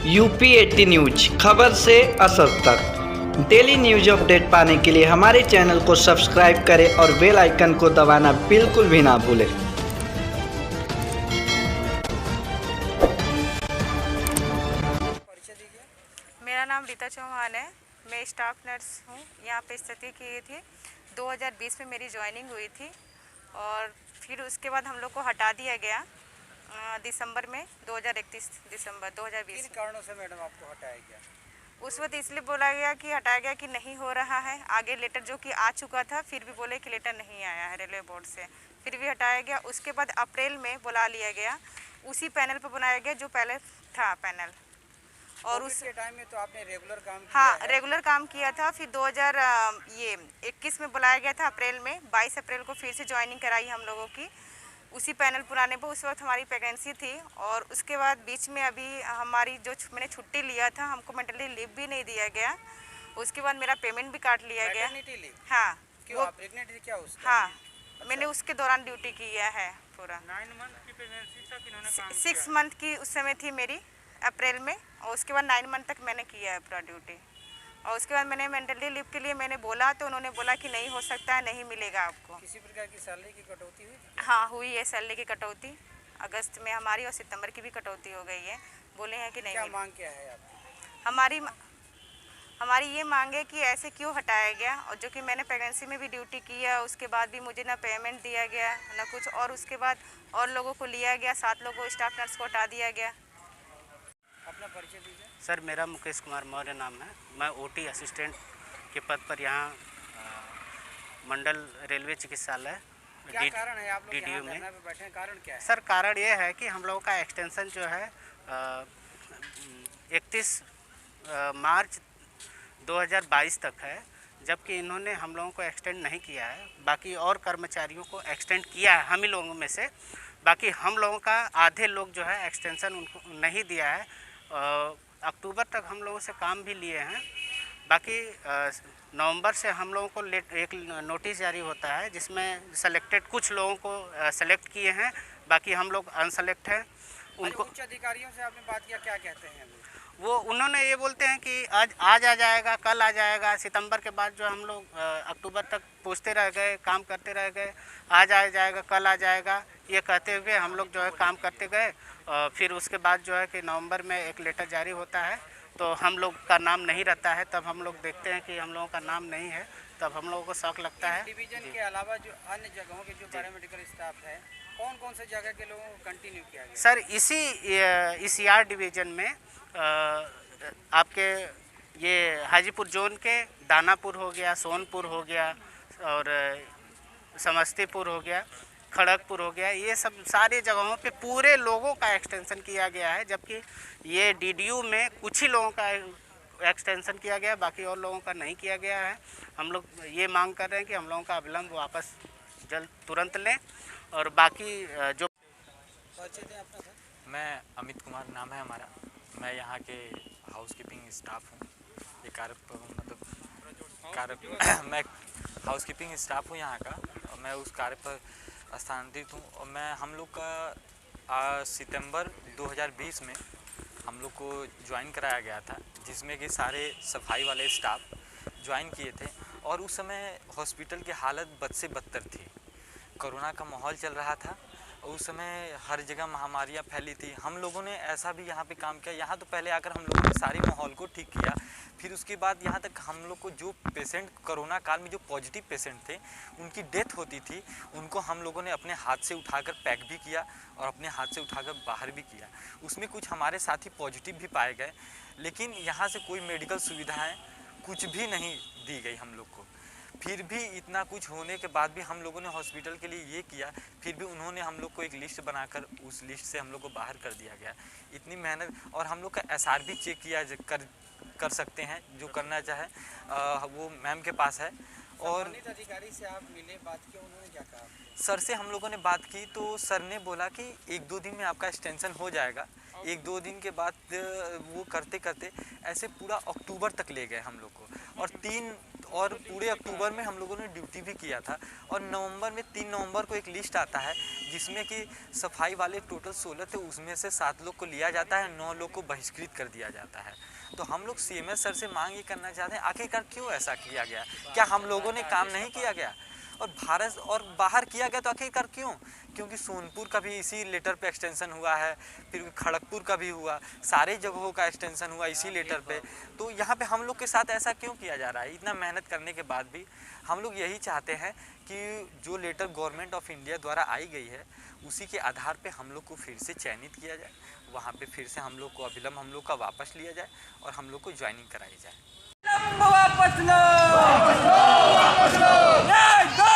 UP 80 news, खबर से असर तक। डेली न्यूज अपडेट पाने के लिए हमारे चैनल को सब्सक्राइब करें और बेल आइकन को दबाना बिल्कुल भी ना भूलें। मेरा नाम रीता चौहान है। मैं स्टाफ नर्स हूँ। यहाँ पे स्थिति की थी 2020 में मेरी ज्वाइनिंग हुई थी और फिर उसके बाद हम लोग को हटा दिया गया दिसंबर में 2031 दिसंबर 2020। किन कारणों से मैडम आपको हटाया गया? उस वक्त इसलिए बोला गया कि हटाया गया कि नहीं हो रहा है। आगे लेटर जो कि आ चुका था फिर भी बोले कि लेटर नहीं आया है रेलवे बोर्ड से, फिर भी हटाया गया। उसके बाद अप्रैल में बुला लिया गया, उसी पैनल पर बनाया गया जो पहले था पैनल। और उस टाइम में तो आपने रेगुलर काम किया हाँ है। रेगुलर काम किया था। फिर 2021 में बुलाया गया था अप्रैल में। 22 अप्रैल को फिर से ज्वाइनिंग कराई हम लोगों की उसी पैनल पुराने पर। उस वक्त हमारी वैकेंसी थी और उसके बाद बीच में अभी हमारी जो मैंने छुट्टी लिया था, हमको मेंटली लीव भी नहीं दिया गया। उसके बाद मेरा पेमेंट भी काट लिया गया। हाँ क्यों, आप प्रेग्नेंट थी क्या उसमें? हाँ अच्छा। मैंने उसके दौरान ड्यूटी किया है पूरा। 9 मंथ की प्रेगनेंसी तक इन्होंने काम 6 मंथ की उस समय थी मेरी अप्रैल में, और उसके बाद 9 मंथ तक मैंने किया है पूरा ड्यूटी। और उसके बाद मैंने मेंटली लीव के लिए मैंने बोला तो उन्होंने बोला कि नहीं हो सकता है, नहीं मिलेगा आपको। किसी प्रकार की सैलरी की कटौती हुई? हाँ हुई है सैलरी की कटौती अगस्त में हमारी, और सितंबर की भी कटौती हो गई है। बोले हैं कि नहीं क्या मांग क्या है आपकी? हमारी ये मांग है कि ऐसे क्यों हटाया गया, और जो कि मैंने प्रेगनेंसी में भी ड्यूटी की है उसके बाद भी मुझे ना पेमेंट दिया गया ना कुछ, और उसके बाद और लोगों को लिया गया, 7 लोगों को स्टाफ नर्स को हटा दिया गया। अपना परिचय दीजिए। सर मेरा मुकेश कुमार मौर्य नाम है। मैं ओटी असिस्टेंट के पद पर यहाँ मंडल रेलवे चिकित्सालय क्या कारण है आप लोग DDU यहाँ में धरना पे बैठे हैं? कारण क्या है? सर कारण ये है कि हम लोगों का एक्सटेंशन जो है 31 मार्च 2022 तक है, जबकि इन्होंने हम लोगों को एक्सटेंड नहीं किया है। बाकी और कर्मचारियों को एक्सटेंड किया है हम ही लोगों में से। बाकी हम लोगों का आधे लोग जो है एक्सटेंशन उनको नहीं दिया है। अक्टूबर तक हम लोगों से काम भी लिए हैं। बाकी नवंबर से हम लोगों को एक नोटिस जारी होता है जिसमें सेलेक्टेड कुछ लोगों को सेलेक्ट किए हैं, बाकी हम लोग अनसेलेक्ट हैं। उनको उच्च अधिकारियों से आपने बात किया, क्या कहते हैं वो उन्होंने ये बोलते हैं कि आज आ जाएगा, कल आ जाएगा। सितंबर के बाद जो हम लोग अक्टूबर तक पूछते रह गए, काम करते रह गए, आज आ जाएगा, कल आ जाएगा, ये कहते हुए हम लोग जो है काम करते गए। फिर उसके बाद जो है कि नवंबर में एक लेटर जारी होता है तो हम लोग का नाम नहीं रहता है। तब हम लोग देखते हैं कि हम लोगों का नाम नहीं है, तब हम लोगों को शौक लगता है। डिवीजन के अलावा जो अन्य जगहों के जो पैरामेडिकल स्टाफ है, कौन कौन से जगह के लोगों को कंटिन्यू किया गया? सर इस ER डिवीज़न में आपके ये हाजीपुर जोन के दानापुर हो गया, सोनपुर हो गया और समस्तीपुर हो गया, खड़गपुर हो गया, ये सब सारी जगहों पे पूरे लोगों का एक्सटेंशन किया गया है। जबकि ये DDU में कुछ ही लोगों का एक्सटेंशन किया गया, बाकी और लोगों का नहीं किया गया है। हम लोग ये मांग कर रहे हैं कि हम लोगों का अविलंब वापस तुरंत लें। और बाकी जो मैं अमित कुमार नाम है हमारा। मैं यहाँ के हाउसकीपिंग स्टाफ हूँ। ये मैं हाउसकीपिंग स्टाफ हूँ यहाँ का, और मैं उस कार्य पर स्थानांतरित हूँ। और मैं हम लोग का सितंबर 2020 में हम लोग को ज्वाइन कराया गया था, जिसमें कि सारे सफाई वाले स्टाफ ज्वाइन किए थे। और उस समय हॉस्पिटल की हालत बद से बदतर थी। कोरोना का माहौल चल रहा था और उस समय हर जगह महामारियाँ फैली थी। हम लोगों ने ऐसा भी यहाँ पे काम किया। यहाँ तो पहले आकर हम लोगों ने सारे माहौल को ठीक किया। फिर उसके बाद यहाँ तक हम लोग को जो पेशेंट कोरोना काल में जो पॉजिटिव पेशेंट थे, उनकी डेथ होती थी, उनको हम लोगों ने अपने हाथ से उठाकर पैक भी किया और अपने हाथ से उठाकर बाहर भी किया। उसमें कुछ हमारे साथी पॉजिटिव भी पाए गए, लेकिन यहाँ से कोई मेडिकल सुविधाएँ कुछ भी नहीं दी गई हम लोग को। फिर भी इतना कुछ होने के बाद भी हम लोगों ने हॉस्पिटल के लिए ये किया, फिर भी उन्होंने हम लोग को एक लिस्ट बनाकर उस लिस्ट से हम लोग को बाहर कर दिया गया। इतनी मेहनत, और हम लोग का SR भी चेक किया कर सकते हैं, जो करना चाहे वो मैम के पास है। और अधिकारी से आप मिले, बात की, उन्होंने क्या कहा? सर से हम लोगों ने बात की तो सर ने बोला कि 1-2 दिन में आपका एक्सटेंशन हो जाएगा। 1-2 दिन के बाद वो करते करते ऐसे पूरा अक्टूबर तक ले गए हम लोग को, और और पूरे अक्टूबर में हम लोगों ने ड्यूटी भी किया था। और नवंबर में 3 नवंबर को एक लिस्ट आता है जिसमें कि सफाई वाले टोटल 16 थे, उसमें से 7 लोग को लिया जाता है, 9 लोग को बहिष्कृत कर दिया जाता है। तो हम लोग CMS सर से मांग ये करना चाहते हैं, आखिरकार क्यों ऐसा किया गया? क्या हम लोगों ने काम नहीं किया गया? और भारत और बाहर किया गया तो आखिरकार क्यों? क्योंकि सोनपुर का भी इसी लेटर पे एक्सटेंशन हुआ है, फिर खड़गपुर का भी हुआ, सारे जगहों का एक्सटेंशन हुआ इसी लेटर पे। तो यहाँ पे हम लोग के साथ ऐसा क्यों किया जा रहा है? इतना मेहनत करने के बाद भी हम लोग यही चाहते हैं कि जो लेटर गवर्नमेंट ऑफ इंडिया द्वारा आई गई है उसी के आधार पे हम लोग को फिर से चयनित किया जाए, वहाँ पे फिर से हम लोग को अविलंब हम लोग का वापस लिया जाए और हम लोग को ज्वाइनिंग कराई जाए। वापस लो, वापस लो, वापस लो।